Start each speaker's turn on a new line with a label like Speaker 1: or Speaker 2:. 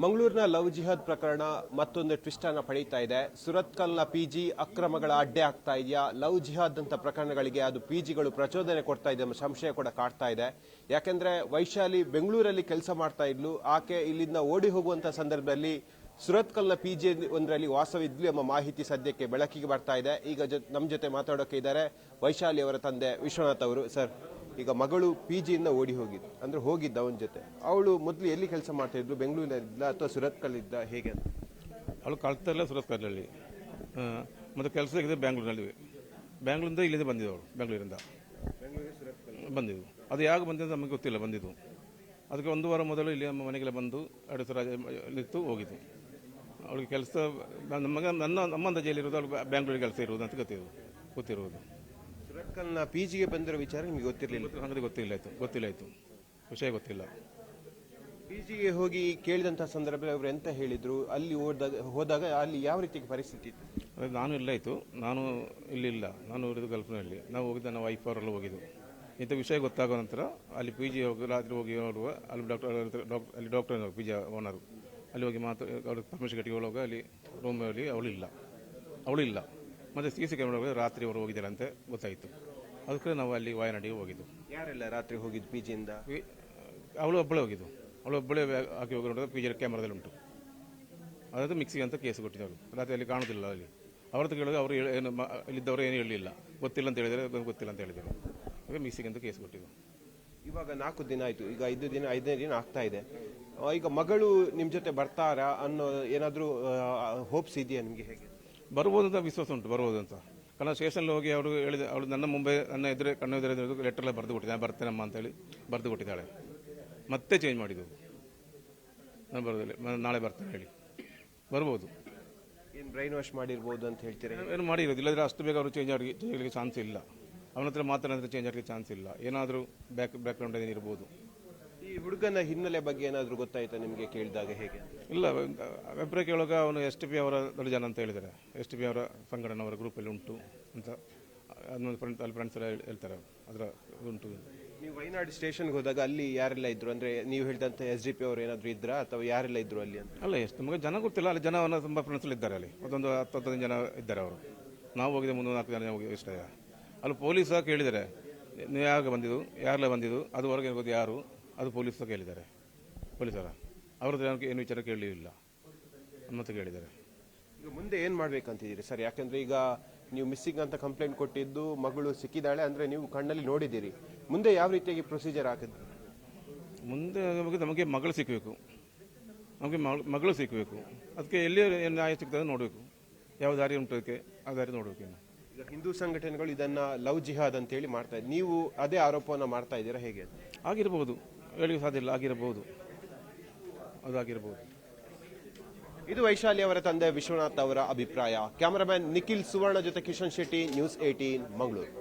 Speaker 1: ಮಂಗಳೂರಿನ ಲವ್ ಜಿಹಾದ್ ಪ್ರಕರಣ ಮತ್ತೊಂದು ಟ್ವಿಸ್ಟ್ ಅನ್ನು ಪಡೀತಾ ಇದೆ. ಸುರತ್ಕಲ್ನ ಪಿಜಿ ಅಕ್ರಮಗಳ ಅಡ್ಡೆ ಆಗ್ತಾ ಇದೆಯಾ, ಲವ್ ಜಿಹಾದ್ ಅಂತ ಪ್ರಕರಣಗಳಿಗೆ ಅದು ಪಿಜಿಗಳು ಪ್ರಚೋದನೆ ಕೊಡ್ತಾ ಇದೆ ಎಂಬ ಸಂಶಯ ಕೂಡ ಕಾಡ್ತಾ ಇದೆ. ಯಾಕೆಂದ್ರೆ ವೈಶಾಲಿ ಬೆಂಗಳೂರಲ್ಲಿ ಕೆಲಸ ಮಾಡ್ತಾ ಇದ್ಲು, ಆಕೆ ಇಲ್ಲಿಂದ ಓಡಿ ಹೋಗುವಂತ ಸಂದರ್ಭದಲ್ಲಿ ಸುರತ್ಕಲ್ನ ಪಿಜಿ ಒಂದರಲ್ಲಿ ವಾಸವಿದ್ಲು ಎಂಬ ಮಾಹಿತಿ ಸದ್ಯಕ್ಕೆ ಬೆಳಕಿಗೆ ಬರ್ತಾ ಇದೆ. ಈಗ ನಮ್ಮ ಜೊತೆ ಮಾತಾಡೋಕೆ ಇದ್ದಾರೆ ವೈಶಾಲಿ ಅವರ ತಂದೆ ವಿಶ್ವನಾಥ್ ಅವರು. ಸರ್, ಈಗ ಮಗಳು ಪಿಜಿಯಿಂದ ಓಡಿ ಹೋಗಿದ್ದು ಅಂದ್ರೆ ಹೋಗಿದ್ದ ಅವನ ಜೊತೆ, ಅವಳು ಮೊದಲು ಎಲ್ಲಿ ಕೆಲಸ ಮಾಡ್ತಾ ಇದ್ಲು, ಬೆಂಗಳೂರಿನಲ್ಲಿದ್ದ ಅಥವಾ ಸುರತ್ಕಲ್ಲಿದ್ದ, ಹೇಗೆ ಅಂತ?
Speaker 2: ಅವಳು ಕಳ್ತಲ್ಲ ಸುರತ್ಕಲ್ಲಲ್ಲಿ, ಮತ್ತು ಕೆಲಸ ಸಿಗಿದೆ ಬ್ಯಾಂಗ್ಳೂರಿನಲ್ಲಿ. ಬ್ಯಾಂಗ್ಳೂರಿಂದ ಇಲ್ಲಿಂದ ಬಂದಿದ್ದು ಅವಳು, ಬೆಂಗಳೂರಿಂದ ಬಂದಿದ್ದು. ಅದು ಯಾಕೆ ಬಂದಿದ್ದು ನಮಗೆ ಗೊತ್ತಿಲ್ಲ. ಬಂದಿದ್ದು ಅದಕ್ಕೆ ಒಂದು ವಾರ ಮೊದಲು ಇಲ್ಲಿ ನಮ್ಮ ಮನೆಗೆಲ್ಲ ಬಂದು 2 ಸಲ ಇತ್ತು, ಹೋಗಿದ್ದು. ಅವಳಿಗೆ ಕೆಲಸ ನಮ್ಮ ಅಂದಾಜಿಯಲ್ಲಿರೋದು ಅವಳು ಬ್ಯಾಂಗ್ಳೂರಿಗೆ ಕೆಲಸ ಇರುವುದು ಅಂತ ಗೊತ್ತಿರುವುದು.
Speaker 1: ಸುರತ್ಕಲ್ನ ಪಿಜಿಗೆ ಬಂದಿರೋ ವಿಚಾರ ನಿಮಗೆ ಗೊತ್ತಿರಲಿಲ್ಲ?
Speaker 2: ಹಾಗಾದ್ರೆ ಗೊತ್ತಿಲ್ಲ ವಿಷಯ ಗೊತ್ತಿಲ್ಲ.
Speaker 1: ಪಿಜಿಗೆ ಹೋಗಿ ಕೇಳಿದಂತಹ ಸಂದರ್ಭದಲ್ಲಿ ಅವರು ಎಂತ ಹೇಳಿದ್ರು? ಅಲ್ಲಿ ಹೋದಾಗ ಅಲ್ಲಿ ಯಾವ ರೀತಿ ಪರಿಸ್ಥಿತಿ ಇತ್ತು?
Speaker 2: ನಾನು ಇಲ್ಲ ಇತ್ತು, ನಾನು ಇಲ್ಲಿಲ್ಲ, ನಾನು ಇರೋದು ಗಲ್ಫ್ನಲ್ಲಿ. ನಾವು ಹೋಗಿದ್ದ ನಾವು ವೈಫ್ ಅವರೆಲ್ಲ ಹೋಗಿದ್ದು. ಇಂಥ ವಿಷಯ ಗೊತ್ತಾಗೋ ನಂತರ ಅಲ್ಲಿ ಪಿಜಿ ಹೋಗಿ ರಾತ್ರಿ ಹೋಗಿ ನೋಡುವ, ಅಲ್ಲಿ ಡಾಕ್ಟರ್ ಪಿಜಿ ಓನರು ಅಲ್ಲಿ ಹೋಗಿ ಅವ್ರಿಗೆ ಪರ್ಮಿಷನ್ ಕಟ್ಟಿ ಹೋಗುವಾಗ ಅಲ್ಲಿ ರೂಮಲ್ಲಿ ಅವಳು ಇಲ್ಲ. ಮತ್ತು ಸಿ ಕ್ಯಾಮೆರಾ ರಾತ್ರಿ ಅವರು ಹೋಗಿದ್ದಾರೆ ಅಂತ ಗೊತ್ತಾಯಿತು. ಅದಕ್ಕೆ ನಾವು ಅಲ್ಲಿ ವಾಯನಾಡಿಗೆ ಹೋಗಿದ್ದು.
Speaker 1: ಯಾರೆಲ್ಲ ರಾತ್ರಿ ಹೋಗಿದ್ದು ಪಿಜಿಯಿಂದ?
Speaker 2: ಅವಳು ಒಬ್ಬಳೇ ಹಾಕಿ ಹೋಗಿ ನೋಡಿದ್ರೆ ಪಿಜಿ ಕ್ಯಾಮ್ರಾದಲ್ಲಿ ಉಂಟು. ಅದಾದ ಮಿಕ್ಸಿಗೆ ಅಂತ ಕೇಸ್ ಕೊಟ್ಟಿದ್ದವರು. ರಾತ್ರಿ ಅಲ್ಲಿ ಕಾಣೋದಿಲ್ಲ. ಅಲ್ಲಿ ಅವ್ರದ್ದು ಕೇಳಿದ್ರೆ ಅವರು ಏನು ಇಲ್ಲಿದ್ದವರು ಏನು ಹೇಳಲಿಲ್ಲ, ಗೊತ್ತಿಲ್ಲ ಅಂತ ಹೇಳಿದರೆ ಹಾಗೆ ಮಿಕ್ಸಿಗೆ ಅಂತ ಕೇಸ್ ಕೊಟ್ಟಿದ್ದು.
Speaker 1: ಇವಾಗ 4 ದಿನ ಆಯಿತು, ಈಗ 5ನೇ ದಿನ ಆಗ್ತಾ ಇದೆ. ಈಗ ಮಗಳು ನಿಮ್ಮ ಜೊತೆ ಬರ್ತಾರಾ ಅನ್ನೋ ಏನಾದರೂ ಹೋಪ್ಸ್ ಇದೆಯಾ ನಿಮಗೆ? ಹೇಗೆ
Speaker 2: ಬರ್ಬೋದು ಅಂತ ವಿಶ್ವಾಸ ಉಂಟು, ಬರ್ಬೋದು ಅಂತ. ಕಾರಣ ಸ್ಟೇಷನ್ಲ್ಲಿ ಹೋಗಿ ಅವರು ಹೇಳಿದ, ಅವಳು ನನ್ನ ಕಣ್ಣೆದುರೇ ಲೆಟರ್ಲ್ಲ ಬರೆದು ಕೊಟ್ಟಿದ್ದಾಳೆ, ಬರ್ತೇನಮ್ಮ ಅಂತೇಳಿ ಬರೆದು ಕೊಟ್ಟಿದ್ದಾಳೆ. ಮತ್ತೆ ಚೇಂಜ್ ಮಾಡಿದ್ದು, ನಾನು ಬರೋದಿಲ್ಲ, ನಾಳೆ ಬರ್ತೇನೆ ಹೇಳಿ. ಬರ್ಬೋದು.
Speaker 1: ಏನು ಬ್ರೈನ್ ವಾಶ್ ಮಾಡಿರ್ಬೋದು ಅಂತ ಹೇಳ್ತೀರಾ?
Speaker 2: ಏನು ಮಾಡಿರೋದು, ಇಲ್ಲದ್ರೆ ಅಷ್ಟು ಬೇಗ ಅವರು ಚೇಂಜ್ ಆಗಲಿಕ್ಕೆ ಚಾನ್ಸ್ ಇಲ್ಲ. ಅವನ ಹತ್ರ ಮಾತಾಡಿದ್ರೆ ಚೇಂಜ್ ಆಗಲಿಕ್ಕೆ ಚಾನ್ಸ್ ಇಲ್ಲ. ಏನಾದರೂ ಬ್ಯಾಕ್ಗ್ರೌಂಡ್ ಏನಿರ್ಬೋದು.
Speaker 1: ಈ ಹುಡುಗನ ಹಿನ್ನೆಲೆ ಬಗ್ಗೆ ಏನಾದರೂ ಗೊತ್ತಾಯ್ತಾ ನಿಮಗೆ ಕೇಳಿದಾಗ? ಹೇಗೆ?
Speaker 2: ಇಲ್ಲ, ಅಭಿಪ್ರಾಯ ಕೇಳುವಾಗ ಅವನು STP ಅವರ ದೊಡ್ಡ ಜನ ಅಂತ ಹೇಳಿದ್ದಾರೆ. STP ಅವರ ಸಂಘಟನೆ ಅವರ ಗ್ರೂಪಲ್ಲಿ ಉಂಟು ಅಂತ ಅಲ್ಲಿ ಫ್ರೆಂಡ್ಸ್ ಎಲ್ಲ ಹೇಳ್ತಾರೆ. ಅದರ ಉಂಟು.
Speaker 1: ನೀವು ವೈನಾಡ್ ಸ್ಟೇಷನ್ಗೆ ಹೋದಾಗ ಅಲ್ಲಿ ಯಾರೆಲ್ಲ ಇದ್ರು? ಅಂದರೆ ನೀವು ಹೇಳಿದಂಥ SDP ಅವರು ಏನಾದರೂ ಇದ್ರಾ ಅಥವಾ ಯಾರೆಲ್ಲ ಇದ್ರು ಅಲ್ಲಿ ಅಂತ?
Speaker 2: ಅಲ್ಲ, ಎಷ್ಟು ನಮಗೆ ಜನ ಗೊತ್ತಿಲ್ಲ. ಅಲ್ಲಿ ಜನವನ್ನು ತುಂಬ ಫ್ರೆಂಡ್ಸಲ್ಲಿ ಇದ್ದಾರೆ. ಅಲ್ಲಿ ಒಂದು 10-15 ಜನ ಇದ್ದಾರೆ. ಅವರು ನಾವು ಹೋಗಿದ್ದೆ 3-4 ಜನ ಹೋಗಿ ಇಷ್ಟ. ಅಲ್ಲಿ ಪೊಲೀಸ ಕೇಳಿದ್ದಾರೆ, ನೀವು ಯಾವಾಗ ಬಂದಿದ್ದು, ಯಾರೆಲ್ಲ ಬಂದಿದ್ದು, ಅದು ಹೊರಗೆ ಹೋಗೋದು ಯಾರು, ಅದು ಪೊಲೀಸ ಕೇಳಿದ್ದಾರೆ. ಪೊಲೀಸರ ಅವ್ರದ್ದು ಏನು ವಿಚಾರ ಕೇಳಲಿಲ್ಲ, ಮತ್ತೆ ಕೇಳಿದ್ದಾರೆ.
Speaker 1: ಈಗ ಮುಂದೆ ಏನು ಮಾಡಬೇಕಂತಿದ್ದೀರಿ ಸರ್? ಯಾಕೆಂದರೆ ಈಗ ನೀವು ಮಿಸ್ಸಿಂಗ್ ಅಂತ ಕಂಪ್ಲೇಂಟ್ ಕೊಟ್ಟಿದ್ದು, ಮಗಳು ಸಿಕ್ಕಿದ್ದಾಳೆ ಅಂದರೆ ನೀವು ಕಣ್ಣಲ್ಲಿ ನೋಡಿದ್ದೀರಿ. ಮುಂದೆ ಯಾವ ರೀತಿಯಾಗಿ ಪ್ರೊಸೀಜರ್ ಆಗುತ್ತೆ? ಮುಂದೆ
Speaker 2: ನಮಗೆ ಮಗಳು ಸಿಕ್ಕಬೇಕು. ಅದಕ್ಕೆ ಎಲ್ಲಿ ನ್ಯಾಯ ಸಿಗ್ತದೆ ನೋಡಬೇಕು. ಯಾವ ದಾರಿ ಉಂಟು ಅದಕ್ಕೆ, ಆ ದಾರಿ ನೋಡಬೇಕು.
Speaker 1: ಈಗ ಹಿಂದೂ ಸಂಘಟನೆಗಳು ಇದನ್ನು ಲವ್ ಜಿಹಾದ್ ಅಂತೇಳಿ ಮಾಡ್ತಾ ಇದ್ದಾರೆ, ನೀವು ಅದೇ ಆರೋಪವನ್ನು ಮಾಡ್ತಾ ಇದ್ದೀರಾ, ಹೇಗೆ?
Speaker 2: ಆಗಿರ್ಬೋದು, ಹೇಳಿಕ್ಕೆ ಸಾಧ್ಯ ಇಲ್ಲ, ಆಗಿರಬಹುದು.
Speaker 1: ಇದು ವೈಶಾಲಿ ಅವರ ತಂದೆ ವಿಶ್ವನಾಥ್ ಅವರ ಅಭಿಪ್ರಾಯ. ಕ್ಯಾಮರಾಮನ್ ನಿಖಿಲ್ ಸುವರ್ಣ ಜೊತೆ ಕಿಶನ್ ಶೆಟ್ಟಿ, ನ್ಯೂಸ್ 18 ಮಂಗಳೂರು.